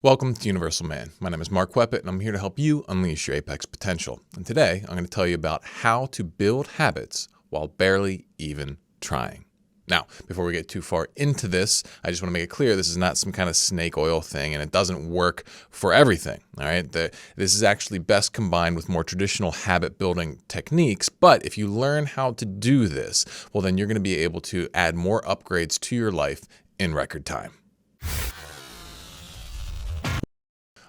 Welcome to Universal Man. My name is Mark Weppett, and I'm here to help you unleash your apex potential. And today, I'm going to tell you about how to build habits while barely even trying. Now, before we get too far into this, I just want to make it clear this is not some kind of snake oil thing, and it doesn't work for everything. All right, this is actually best combined with more traditional habit building techniques. But if you learn how to do this, well, then you're going to be able to add more upgrades to your life in record time.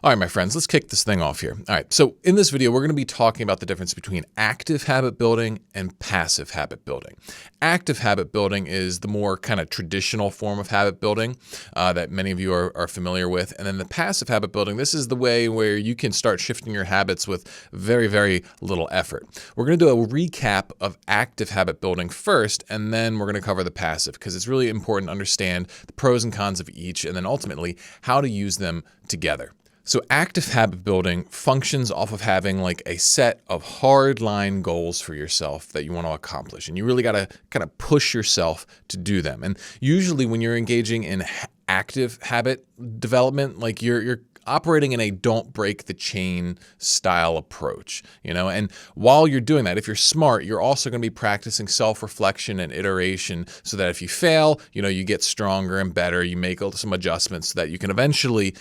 All right, my friends, let's kick this thing off here. All right, so in this video, we're going to be talking about the difference between active habit building and passive habit building. Active habit building is the more kind of traditional form of habit building that many of you are familiar with. And then the passive habit building, this is the way where you can start shifting your habits with very, very little effort. We're going to do a recap of active habit building first, and then we're going to cover the passive because it's really important to understand the pros and cons of each, and then ultimately how to use them together. So active habit building functions off of having like a set of hard line goals for yourself that you want to accomplish. And you really got to kind of push yourself to do them. And usually when you're engaging in active habit development, like you're operating in a don't break the chain style approach, and while you're doing that, if you're smart, you're also going to be practicing self-reflection and iteration so that if you fail, you get stronger and better, you make some adjustments so that you can eventually,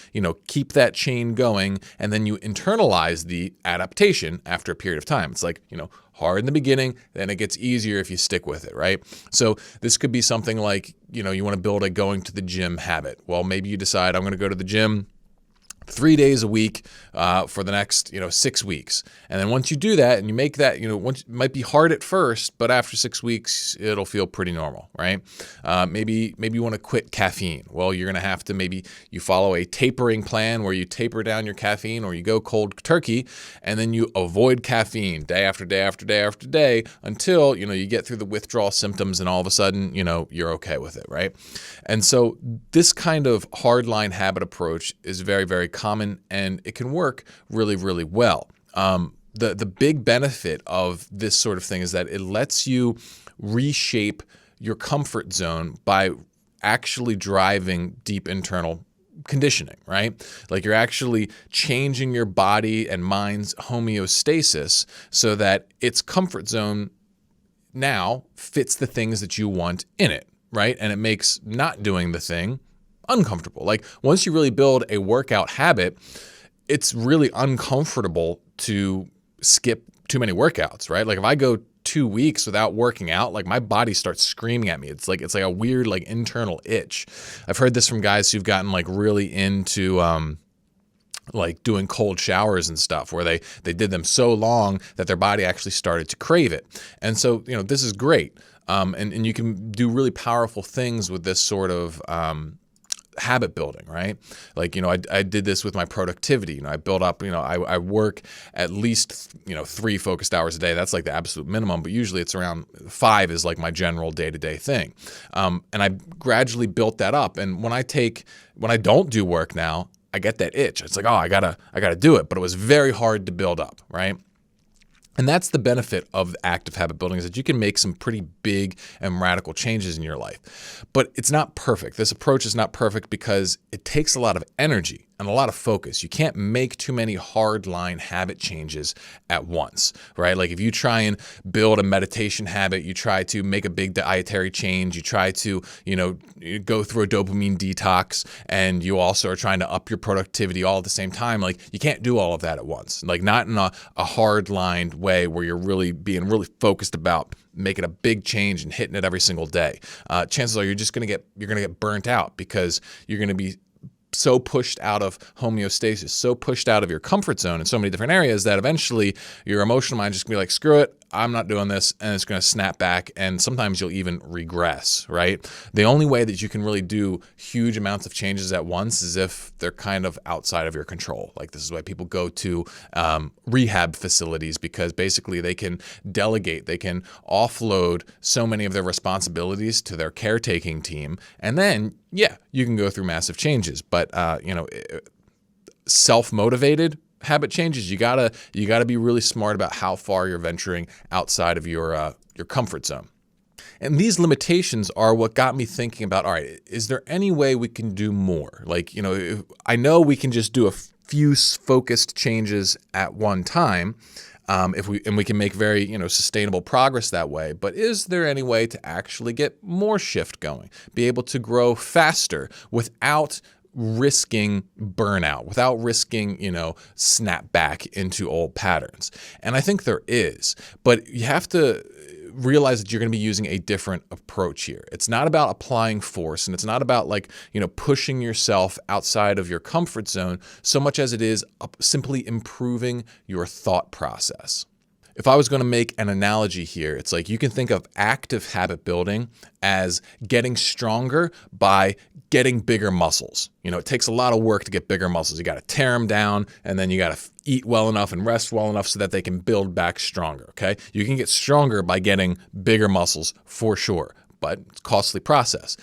keep that chain going, and then you internalize the adaptation after a period of time. It's like, hard in the beginning, then it gets easier if you stick with it, right? So this could be something like, you want to build a going to the gym habit. Well, maybe you decide I'm going to go to the gym 3 days a week for the next 6 weeks, and then once you do that and you make that it might be hard at first, but after 6 weeks it'll feel pretty normal, right? Maybe you want to quit caffeine. Well, you're gonna have to maybe you follow a tapering plan where you taper down your caffeine, or you go cold turkey and then you avoid caffeine day after day after day after day until you get through the withdrawal symptoms, and all of a sudden you're okay with it, right? And so this kind of hardline habit approach is very, very common, and it can work really, really well. The big benefit of this sort of thing is that it lets you reshape your comfort zone by actually driving deep internal conditioning, right? Like you're actually changing your body and mind's homeostasis so that its comfort zone now fits the things that you want in it, right? And it makes not doing the thing uncomfortable. Like once you really build a workout habit, it's really uncomfortable to skip too many workouts, right? Like if I go 2 weeks without working out, like my body starts screaming at me. It's like a weird like internal itch. I've heard this from guys who've gotten like really into like doing cold showers and stuff, where they did them so long that their body actually started to crave it. And so, this is great. And you can do really powerful things with this sort of habit building, right? Like, I did this with my productivity. I built up, I work at least, 3 focused hours a day. That's like the absolute minimum, but usually it's around 5 is like my general day-to-day thing. And I gradually built that up. And when I don't do work now, I get that itch. It's like, oh, I gotta do it. But it was very hard to build up, right? And that's the benefit of active habit building, is that you can make some pretty big and radical changes in your life. But it's not perfect. This approach is not perfect because it takes a lot of energy and a lot of focus. You can't make too many hardline habit changes at once, right? Like if you try and build a meditation habit, you try to make a big dietary change, you try to, go through a dopamine detox, and you also are trying to up your productivity all at the same time. Like you can't do all of that at once. Like not in a hard-lined way where you're really being really focused about making a big change and hitting it every single day. Chances are you're gonna get burnt out because you're gonna be so pushed out of homeostasis, so pushed out of your comfort zone in so many different areas that eventually your emotional mind just gonna be like, screw it, I'm not doing this, and it's going to snap back, and sometimes you'll even regress, right? The only way that you can really do huge amounts of changes at once is if they're kind of outside of your control. Like this is why people go to rehab facilities, because basically they can delegate, they can offload so many of their responsibilities to their caretaking team, and then, yeah, you can go through massive changes. But, self-motivated habit changes, you gotta be really smart about how far you're venturing outside of your comfort zone. And these limitations are what got me thinking about, all right, is there any way we can do more? Like, I know we can just do a few focused changes at one time, if we can make very sustainable progress that way. But is there any way to actually get more shift going, be able to grow faster without risking burnout, without risking snap back into old patterns? And I think there is, but you have to realize that you're going to be using a different approach here. It's not about applying force, and it's not about pushing yourself outside of your comfort zone so much as it is simply improving your thought process. If I was going to make an analogy here, it's like you can think of active habit building as getting stronger by getting bigger muscles. It takes a lot of work to get bigger muscles. You got to tear them down, and then you got to eat well enough and rest well enough so that they can build back stronger, okay? You can get stronger by getting bigger muscles for sure, but it's a costly process.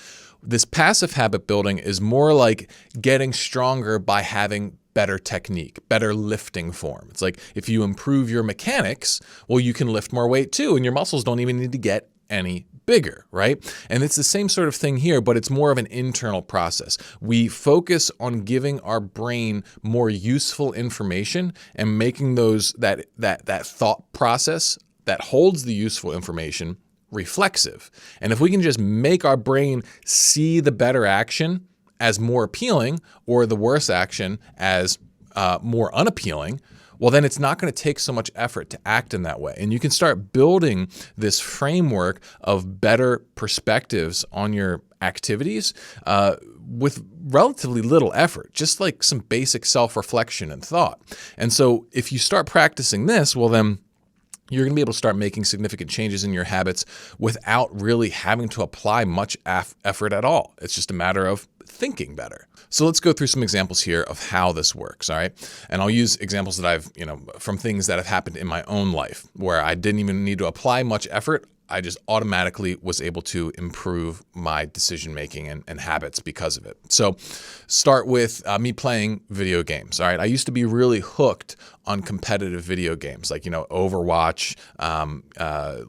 This passive habit building is more like getting stronger by having better technique, better lifting form. It's like if you improve your mechanics, well, you can lift more weight too, and your muscles don't even need to get any bigger, right? And it's the same sort of thing here, but it's more of an internal process. We focus on giving our brain more useful information and making that thought process that holds the useful information reflexive. And if we can just make our brain see the better action as more appealing or the worse action as more unappealing, well, then it's not going to take so much effort to act in that way. And you can start building this framework of better perspectives on your activities with relatively little effort, just like some basic self-reflection and thought. And so if you start practicing this, well, then you're going to be able to start making significant changes in your habits without really having to apply much effort at all. It's just a matter of thinking better. So let's go through some examples here of how this works, all right? And I'll use examples that I've, from things that have happened in my own life where I didn't even need to apply much effort. I just automatically was able to improve my decision-making and habits because of it. So start with me playing video games, all right? I used to be really hooked on competitive video games like, Overwatch,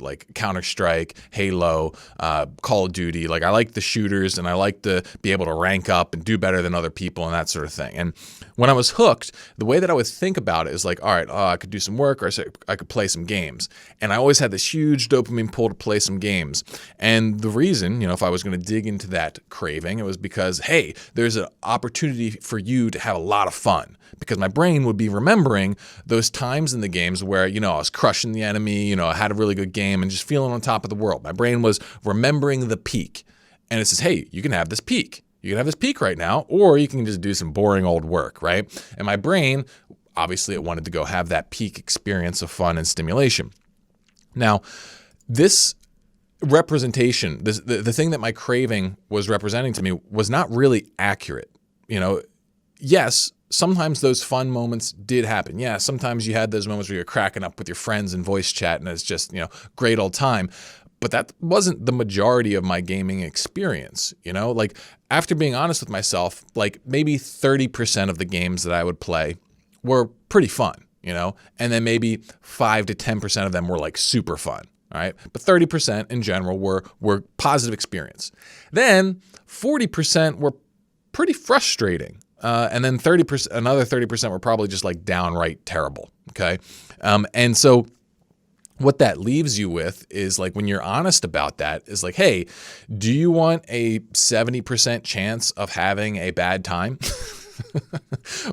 like Counter-Strike, Halo, Call of Duty. Like I like the shooters and I like to be able to rank up and do better than other people and that sort of thing. And when I was hooked, the way that I would think about it is like, all right, I could do some work or I could play some games. And I always had this huge dopamine pull to play some games. And the reason, if I was going to dig into that craving, it was because, hey, there's an opportunity for you to have a lot of fun. Because my brain would be remembering those times in the games where, I was crushing the enemy, I had a really good game and just feeling on top of the world. My brain was remembering the peak. And it says, hey, you can have this peak. You can have this peak right now, or you can just do some boring old work, right? And my brain, obviously, it wanted to go have that peak experience of fun and stimulation. Now, this representation, the thing that my craving was representing to me was not really accurate. Yes, sometimes those fun moments did happen. Yeah, sometimes you had those moments where you're cracking up with your friends in voice chat and it's just, great old time. But that wasn't the majority of my gaming experience, Like after being honest with myself, like maybe 30% of the games that I would play were pretty fun, and then maybe 5 to 10% of them were like super fun. All right. But 30% in general were positive experience. Then 40% were pretty frustrating. And then another 30% were probably just like downright terrible. Okay. And so what that leaves you with is like, when you're honest about that, is like, hey, do you want a 70% chance of having a bad time?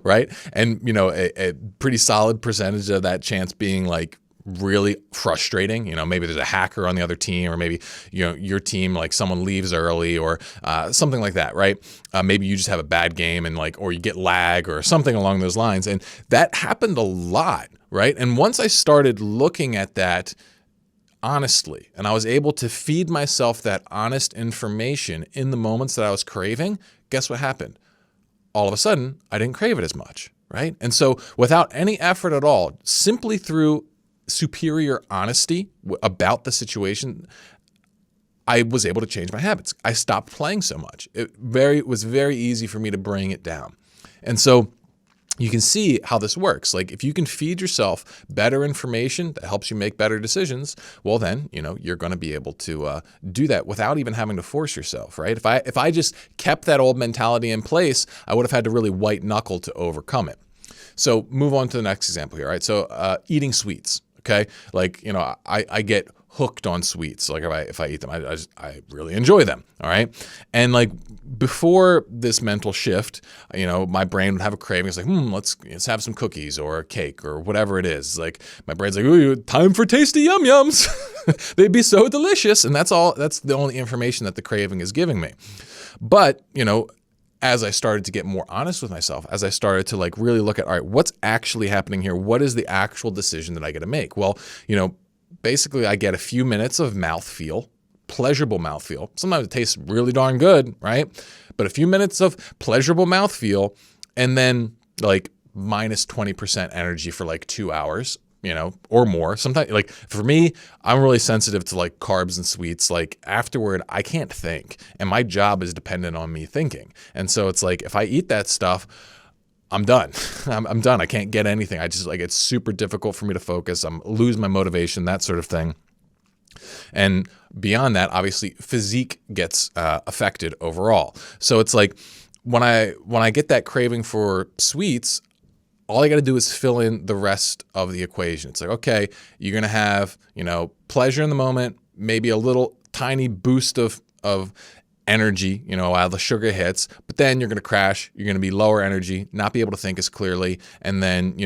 Right. And, a pretty solid percentage of that chance being like really frustrating. Maybe there's a hacker on the other team, or maybe, your team, like someone leaves early or something like that, right? Maybe you just have a bad game and or you get lag or something along those lines. And that happened a lot, right? And once I started looking at that honestly, and I was able to feed myself that honest information in the moments that I was craving, guess what happened? All of a sudden, I didn't crave it as much, right? And so without any effort at all, simply through superior honesty about the situation, I was able to change my habits. I stopped playing so much. It was very easy for me to bring it down. And so you can see how this works. Like if you can feed yourself better information that helps you make better decisions, well then, you're going to be able to do that without even having to force yourself, right? If I just kept that old mentality in place, I would have had to really white knuckle to overcome it. So move on to the next example here, right? So eating sweets, okay? Like, I get hooked on sweets. Like if I eat them, I really enjoy them. All right. And like before this mental shift, my brain would have a craving. It's like, let's have some cookies or a cake or whatever it is. Like my brain's like, ooh, time for tasty yum yums. They'd be so delicious. And that's the only information that the craving is giving me. But, as I started to get more honest with myself, as I started to like really look at, all right, what's actually happening here? What is the actual decision that I get to make? Well, basically I get a few minutes of mouthfeel, pleasurable mouthfeel. Sometimes it tastes really darn good, right? But a few minutes of pleasurable mouthfeel and then like minus 20% energy for like 2 hours, or more. Sometimes like for me, I'm really sensitive to like carbs and sweets. Like afterward, I can't think and my job is dependent on me thinking. And so it's like, if I eat that stuff, I'm done. I'm done. I can't get anything. I just it's super difficult for me to focus. Lose my motivation, that sort of thing. And beyond that, obviously physique gets affected overall. So it's like when I get that craving for sweets, all I got to do is fill in the rest of the equation. It's like, okay, you're going to have, pleasure in the moment, maybe a little tiny boost of energy, while the sugar hits, but then you're going to crash. You're going to be lower energy, not be able to think as clearly. And then,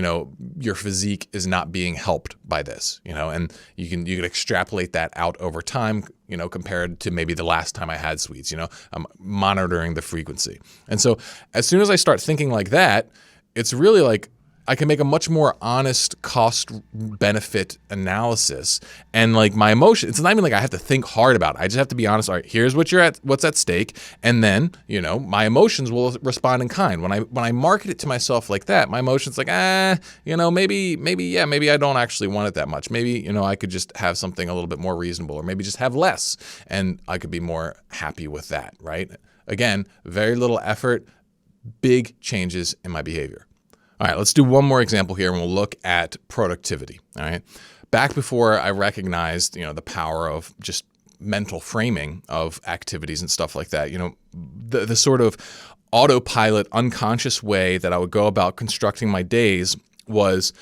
your physique is not being helped by this, and you can extrapolate that out over time, compared to maybe the last time I had sweets, I'm monitoring the frequency. And so as soon as I start thinking like that, it's really like I can make a much more honest cost benefit analysis. And like my emotion, it's not even like I have to think hard about it. I just have to be honest. All right, here's what's at stake. And then, my emotions will respond in kind. When I market it to myself like that, my emotions like, maybe I don't actually want it that much. Maybe, I could just have something a little bit more reasonable, or maybe just have less and I could be more happy with that, right? Again, very little effort, big changes in my behavior. All right, let's do one more example here and we'll look at productivity. All right. Back before I recognized, the power of just mental framing of activities and stuff like that, the sort of autopilot, unconscious way that I would go about constructing my days was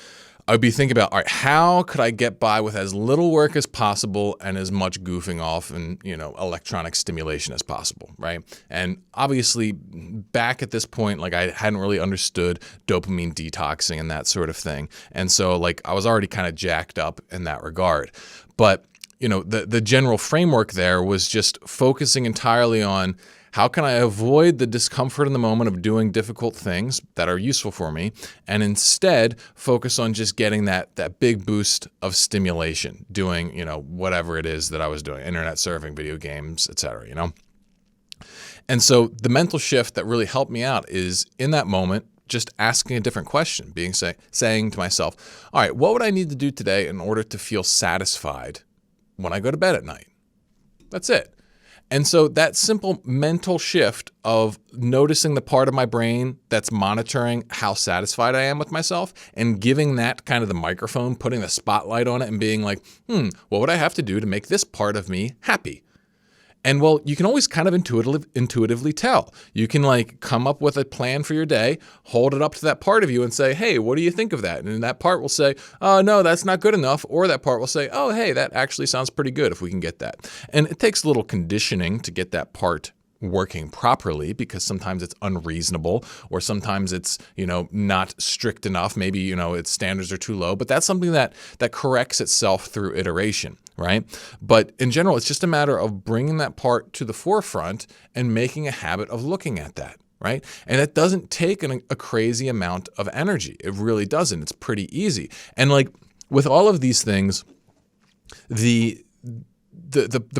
I would be thinking about, all right, how could I get by with as little work as possible and as much goofing off and, electronic stimulation as possible, right? And obviously back at this point, like I hadn't really understood dopamine detoxing and that sort of thing. And so like I was already kind of jacked up in that regard. But, the general framework there was just focusing entirely on how can I avoid the discomfort in the moment of doing difficult things that are useful for me and instead focus on just getting that big boost of stimulation, doing, whatever it is that I was doing, internet surfing, video games, etc., And so the mental shift that really helped me out is in that moment, just asking a different question, saying to myself, all right, what would I need to do today in order to feel satisfied when I go to bed at night? That's it. And so that simple mental shift of noticing the part of my brain that's monitoring how satisfied I am with myself and giving that kind of the microphone, putting the spotlight on it and being like, what would I have to do to make this part of me happy? And well, you can always kind of intuitively tell. You can like come up with a plan for your day, hold it up to that part of you and say, hey, what do you think of that? And that part will say, oh, no, that's not good enough. Or that part will say, oh, hey, that actually sounds pretty good if we can get that. And it takes a little conditioning to get that part working properly because sometimes it's unreasonable or sometimes it's, not strict enough. Maybe, its standards are too low, but that's something that corrects itself through iteration. Right? But in general, it's just a matter of bringing that part to the forefront and making a habit of looking at that. Right? And it doesn't take a crazy amount of energy. It really doesn't. It's pretty easy. And like with all of these things, the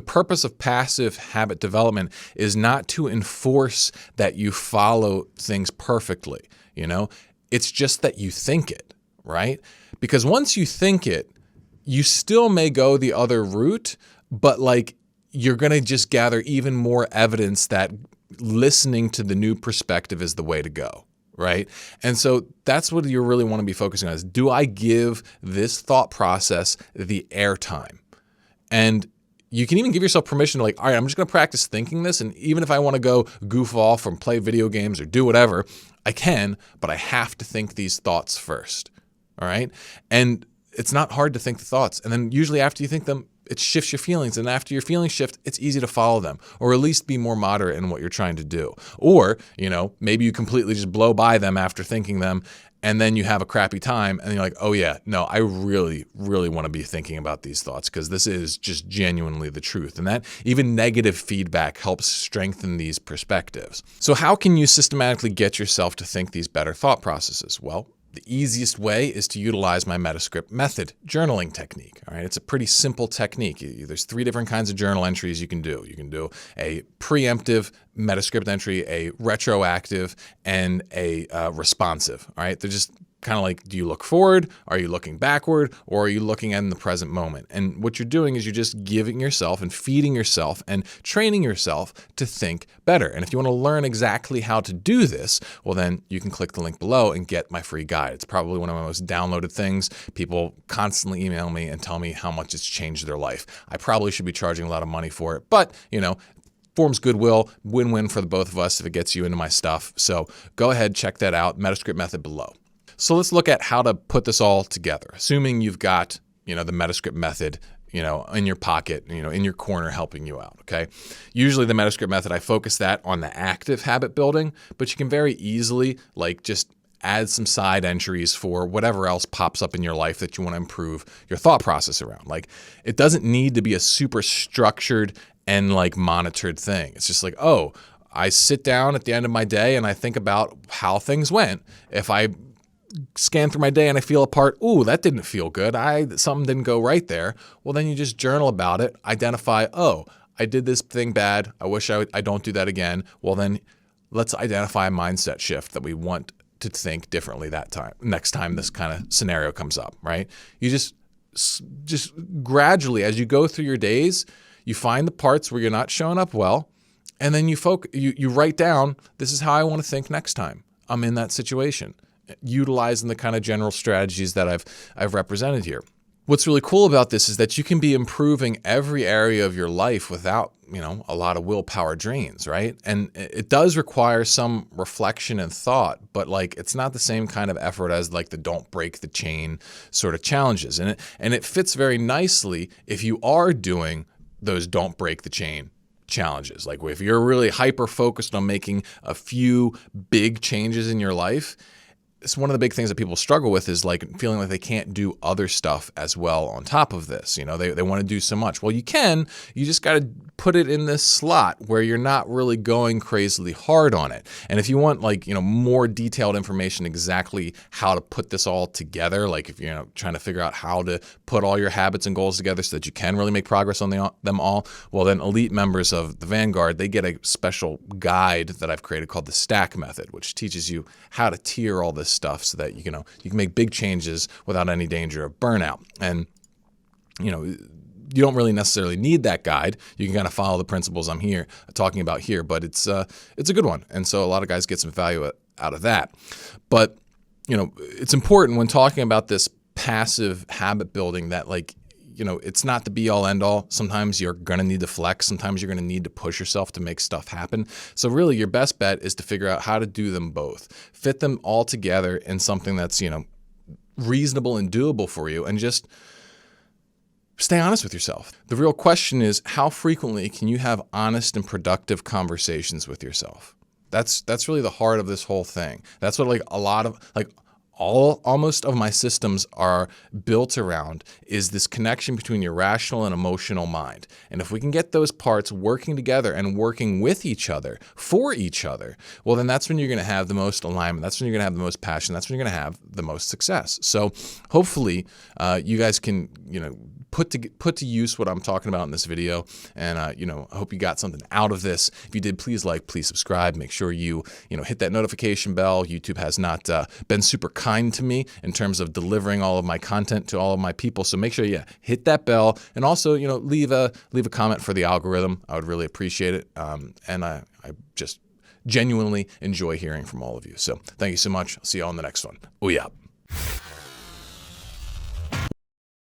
purpose of passive habit development is not to enforce that you follow things perfectly. It's just that you think it, right? Because once you think it, you still may go the other route, but like you're going to just gather even more evidence that listening to the new perspective is the way to go, right? And so that's what you really want to be focusing on is, do I give this thought process the airtime? And you can even give yourself permission to like, all right, I'm just going to practice thinking this. And even if I want to go goof off and play video games or do whatever, I can, but I have to think these thoughts first. All right. And it's not hard to think the thoughts. And then usually after you think them, it shifts your feelings. And after your feelings shift, it's easy to follow them, or at least be more moderate in what you're trying to do. Or, maybe you completely just blow by them after thinking them, and then you have a crappy time and you're like, oh yeah, no, I really, really want to be thinking about these thoughts because this is just genuinely the truth. And that even negative feedback helps strengthen these perspectives. So how can you systematically get yourself to think these better thought processes? Well, the easiest way is to utilize my Metascript method journaling technique. All right, it's a pretty simple technique. There's 3 different kinds of journal entries you can do. You can do a preemptive Metascript entry, a retroactive, and a responsive. All right, they're just kind of like, do you look forward? Are you looking backward? Or are you looking in the present moment? And what you're doing is you're just giving yourself and feeding yourself and training yourself to think better. And if you want to learn exactly how to do this, well, then you can click the link below and get my free guide. It's probably one of my most downloaded things. People constantly email me and tell me how much it's changed their life. I probably should be charging a lot of money for it, but forms goodwill, win-win for the both of us if it gets you into my stuff. So go ahead, check that out, Metascript method below. So let's look at how to put this all together. Assuming you've got, the Metascript method, in your pocket, in your corner helping you out, okay? Usually the Metascript method, I focus that on the active habit building, but you can very easily just add some side entries for whatever else pops up in your life that you want to improve your thought process around. Like, it doesn't need to be a super structured and monitored thing. It's just oh, I sit down at the end of my day and I think about how things went. If I scan through my day and I feel a part, ooh, that didn't feel good. Something didn't go right there. Well, then you just journal about it, identify, oh, I did this thing bad. I wish I don't do that again. Well, then let's identify a mindset shift that we want to think differently next time this kind of scenario comes up, right? You just gradually, as you go through your days, you find the parts where you're not showing up well, and then you write down, this is how I want to think next time I'm in that situation, utilizing the kind of general strategies that I've represented here. What's really cool about this is that you can be improving every area of your life without, a lot of willpower drains, right? And it does require some reflection and thought, but it's not the same kind of effort as the don't break the chain sort of challenges. And it fits very nicely if you are doing those don't break the chain challenges. If you're really hyper focused on making a few big changes in your life, it's one of the big things that people struggle with is feeling like they can't do other stuff as well on top of this. They want to do so much. Well, you just got to put it in this slot where you're not really going crazily hard on it. And if you want more detailed information exactly how to put this all together, if you're trying to figure out how to put all your habits and goals together so that you can really make progress on them all, well, then elite members of the Vanguard, they get a special guide that I've created called the Stack Method, which teaches you how to tier all this stuff so that you can make big changes without any danger of burnout. And you don't really necessarily need that guide. You can kind of follow the principles I'm talking about here, but it's a good one. And so a lot of guys get some value out of that. But it's important when talking about this passive habit building that it's not the be all end all. Sometimes you're going to need to flex. Sometimes you're going to need to push yourself to make stuff happen. So really your best bet is to figure out how to do them both, fit them all together in something that's, reasonable and doable for you, and just stay honest with yourself. The real question is, how frequently can you have honest and productive conversations with yourself? That's really the heart of this whole thing. That's what a lot of almost of my systems are built around, is this connection between your rational and emotional mind. And if we can get those parts working together and working with each other, for each other, well, then that's when you're going to have the most alignment. That's when you're going to have the most passion. That's when you're going to have the most success. So hopefully you guys can, put to use what I'm talking about in this video. And, I hope you got something out of this. If you did, please please subscribe. Make sure you hit that notification bell. YouTube has not been super kind to me in terms of delivering all of my content to all of my people. So make sure you hit that bell, and also, leave a comment for the algorithm. I would really appreciate it. And I just genuinely enjoy hearing from all of you. So thank you so much. I'll see you all in the next one. Ooh, yeah.